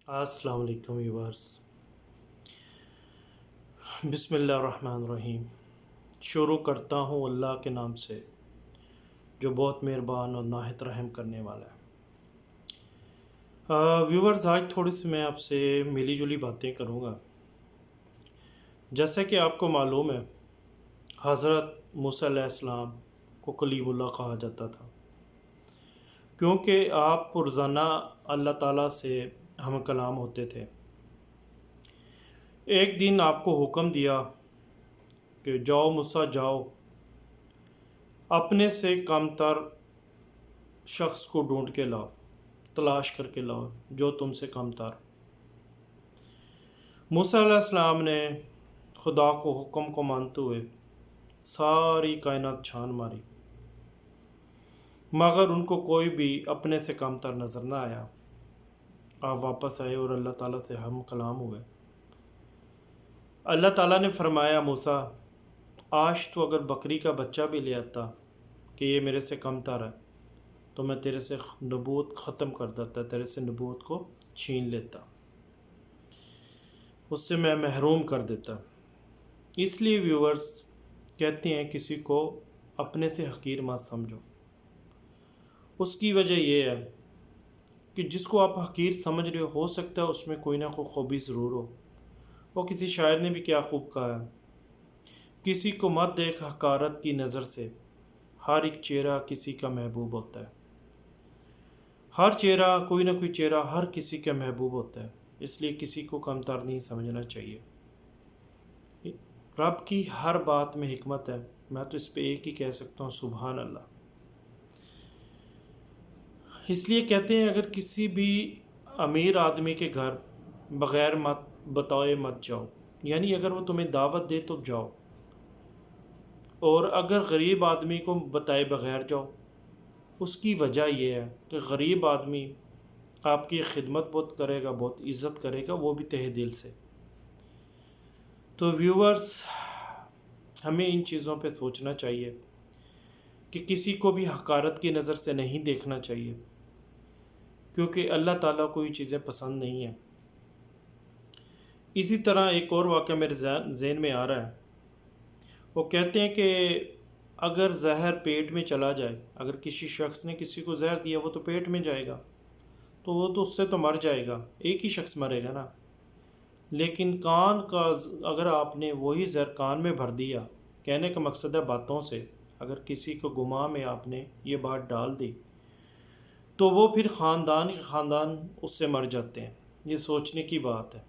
अस्सलाम वालेकुम व्यूअर्स। बिस्मिल्लाहिर्रहमानिर्रहीम। शुरू करता हूँ अल्लाह के नाम से जो बहुत मेहरबान और नाहित रहम करने वाला है। व्यूअर्स, आज थोड़ी सी मैं आपसे मिली जुली बातें करूँगा। जैसे कि आपको मालूम है, हज़रत मूसा अलैहिस्सलाम को कलीमुल्लाह कहा जाता था, क्योंकि आप रोज़ाना अल्लाह ताला से हम कलाम होते थे। एक दिन आपको हुक्म दिया कि जाओ मूसा जाओ, अपने से कमतर शख्स को ढूंढ के लाओ, तलाश करके लाओ जो तुमसे कमतर। मूसा अलैहिस्सलाम ने खुदा को हुक्म को मानते हुए सारी कायनात छान मारी, मगर उनको कोई भी अपने से कमतर नज़र ना आया। आप वापस आए और अल्लाह ताला से हम कलाम हुए। अल्लाह ताला ने फरमाया, मूसा आज तो अगर बकरी का बच्चा भी ले आता कि ये मेरे से कमतर है, तो मैं तेरे से नबूवत ख़त्म कर देता, तेरे से नबूवत को छीन लेता, उससे मैं महरूम कर देता। इसलिए व्यूअर्स कहते हैं किसी को अपने से हकीर मत समझो। उसकी वजह यह है कि जिसको आप हकीर समझ रहे हो सकता है उसमें कोई ना कोई खूबी ज़रूर हो। वो किसी शायर ने भी क्या खूब कहा है, किसी को मत देख हकारत की नज़र से, हर एक चेहरा किसी का महबूब होता है। हर चेहरा, कोई ना कोई चेहरा हर किसी का महबूब होता है, इसलिए किसी को कमतर नहीं समझना चाहिए। रब की हर बात में हिकमत है। मैं तो इस पे एक ही कह सकता हूँ, सुभान अल्लाह। इसलिए कहते हैं अगर किसी भी अमीर आदमी के घर बग़ैर मत बताए मत जाओ, यानी अगर वो तुम्हें दावत दे तो जाओ, और अगर गरीब आदमी को बताए बग़ैर जाओ। उसकी वजह यह है कि गरीब आदमी आपकी खिदमत बहुत करेगा, बहुत इज़्ज़त करेगा, वो भी तहे दिल से। तो व्यूअर्स, हमें इन चीज़ों पे सोचना चाहिए कि किसी को भी हकारत की नज़र से नहीं देखना चाहिए, क्योंकि अल्लाह ताला को ये चीज़ें पसंद नहीं हैं। इसी तरह एक और वाक़या मेरे ज़हन में आ रहा है। वो कहते हैं कि अगर जहर पेट में चला जाए, अगर किसी शख्स ने किसी को जहर दिया, वो तो पेट में जाएगा, तो वो तो उससे तो मर जाएगा, एक ही शख्स मरेगा ना। लेकिन कान का अगर आपने वही जहर कान में भर दिया, कहने का मकसद है बातों से, अगर किसी को गुमा में आपने ये बात डाल दी, तो वो फिर ख़ानदान के ख़ानदान उससे मर जाते हैं। ये सोचने की बात है,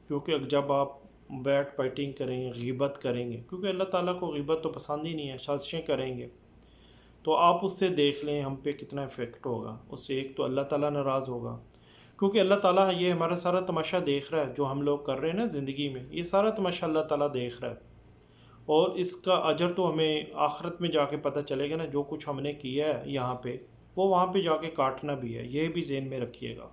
क्योंकि जब आप बैट फाइटिंग करेंगे, ग़ीबत करेंगे, क्योंकि अल्लाह ताला को ग़ीबत तो पसंद ही नहीं है, साजिशें करेंगे, तो आप उससे देख लें हम पे कितना इफ़ेक्ट होगा। उससे एक तो अल्लाह ताला नाराज़ होगा, क्योंकि अल्लाह ताला ये हमारा सारा तमाशा देख रहा है, जो हम लोग कर रहे हैं ना ज़िंदगी में, ये सारा तमाशा अल्लाह ताला देख रहा है। और इसका अजर तो हमें आखिरत में जाके पता चलेगा ना, जो कुछ हमने किया है यहाँ पे, वो वहाँ पे जाके काटना भी है, ये भी ज़हन में रखिएगा।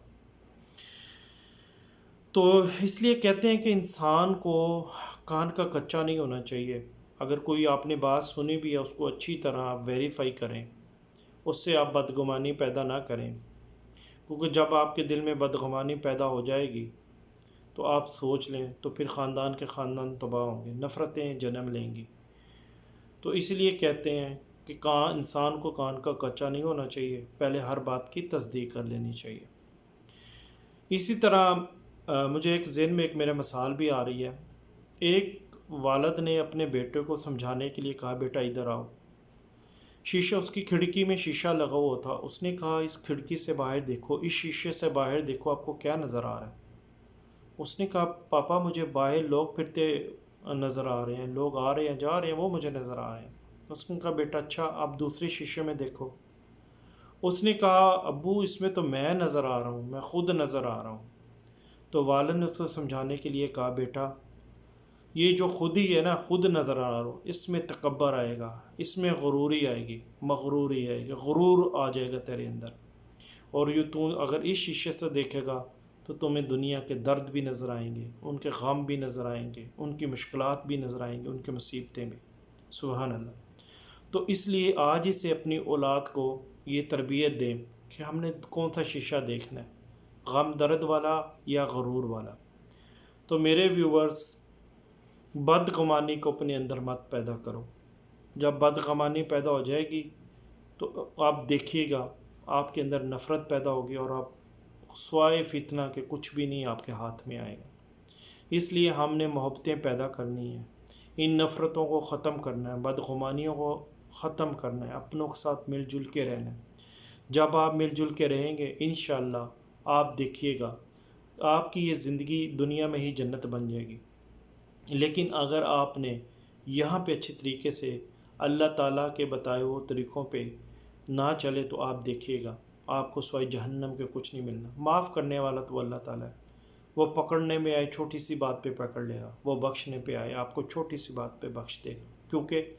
तो इसलिए कहते हैं कि इंसान को कान का कच्चा नहीं होना चाहिए। अगर कोई आपने बात सुनी भी है, उसको अच्छी तरह आप वेरीफाई करें, उससे आप बदगुमानी पैदा ना करें, क्योंकि जब आपके दिल में बदगुमानी पैदा हो जाएगी तो आप सोच लें, तो फिर ख़ानदान के ख़ानदान तबाह होंगे, नफ़रतें जन्म लेंगी। तो इसलिए कहते हैं कि कान, इंसान को कान का कच्चा नहीं होना चाहिए, पहले हर बात की तस्दीक कर लेनी चाहिए। इसी तरह मुझे एक ज़हन में एक मेरा मिसाल भी आ रही है। एक वालिद ने अपने बेटे को समझाने के लिए कहा, बेटा इधर आओ। शीशा, उसकी खिड़की में शीशा लगा हुआ था। उसने कहा, इस खिड़की से बाहर देखो, इस शीशे से बाहर देखो, आपको क्या नज़र आ रहा है? उसने कहा, पापा मुझे बाहर लोग फिरते नज़र आ रहे हैं, लोग आ रहे हैं जा रहे हैं, वो मुझे नज़र आ रहे हैं। उसने कहा, बेटा अच्छा आप दूसरे शीशे में देखो। उसने कहा, अब्बू इसमें तो मैं नज़र आ रहा हूँ, मैं ख़ुद नज़र आ रहा हूँ। तो वालिद ने उसको समझाने के लिए कहा, बेटा ये जो खुद ही है ना, खुद नज़र आ रहा हो, इसमें तकब्बर आएगा, इसमें गुरूरी आएगी, मगरूरी आएगी, गुरूर आ जाएगा तेरे अंदर। और यूँ तू अगर इस शीशे से देखेगा तो तुम्हें दुनिया के दर्द भी नज़र आएंगे, उनके गम भी नज़र आएंगे, उनकी मुश्किलात भी नज़र आएंगी, उनकी मुसीबतें भी। सुभान अल्लाह। तो इसलिए आज ही से अपनी औलाद को ये तरबियत दें कि हमने कौन सा शीशा देखना है। غم درد والا یا غرور والا۔ تو میرے ویورز، بدگمانی کو اپنے اندر مت پیدا کرو۔ جب بدگمانی پیدا ہو جائے گی تو آپ دیکھیے گا آپ کے اندر نفرت پیدا ہوگی اور آپ سوائے فتنہ کے کچھ بھی نہیں آپ کے ہاتھ میں آئے گا۔ اس لیے ہم نے محبتیں پیدا کرنی ہیں، ان نفرتوں کو ختم کرنا ہے، بدگمانیوں کو ختم کرنا ہے، اپنوں کے ساتھ مل جل کے رہنا ہے۔ جب آپ مل جل کے رہیں گے انشاءاللہ آپ دیکھیے گا آپ کی یہ زندگی دنیا میں ہی جنت بن جائے گی۔ لیکن اگر آپ نے یہاں پہ اچھے طریقے سے اللہ تعالیٰ کے بتائے ہوئے طریقوں پہ نہ چلے تو آپ دیکھیے گا آپ کو سوائے جہنم کے کچھ نہیں ملنا۔ معاف کرنے والا تو اللہ تعالیٰ ہے، وہ پکڑنے میں آئے چھوٹی سی بات پہ پکڑ لے گا، وہ بخشنے پہ آئے آپ کو چھوٹی سی بات پہ بخش دے گا، کیونکہ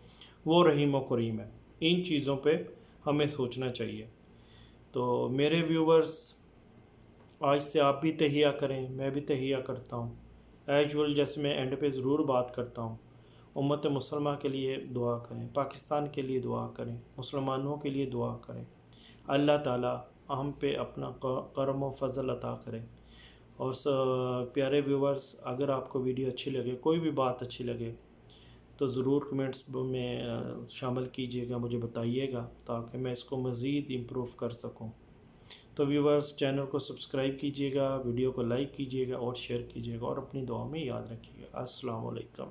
وہ رحیم و کریم ہے۔ ان چیزوں پہ ہمیں سوچنا چاہیے۔ تو میرے ویورز، آج سے آپ بھی تہیہ کریں، میں بھی تہیہ کرتا ہوں۔ ایجول جیسے میں اینڈ پہ ضرور بات کرتا ہوں، امت مسلمہ کے لیے دعا کریں، پاکستان کے لیے دعا کریں، مسلمانوں کے لیے دعا کریں۔ اللہ تعالیٰ ہم پہ اپنا کرم و فضل عطا کرے۔ اور پیارے ویورز، اگر آپ کو ویڈیو اچھی لگے، کوئی بھی بات اچھی لگے تو ضرور کمنٹس میں شامل کیجیے گا، مجھے بتائیے گا تاکہ میں اس کو مزید امپروو کر سکوں۔ تو ویورز، چینل کو سبسکرائب کیجیے گا، ویڈیو کو لائک کیجیے گا اور شیئر کیجیے گا اور اپنی دعا میں یاد رکھیے گا۔ السلام علیکم۔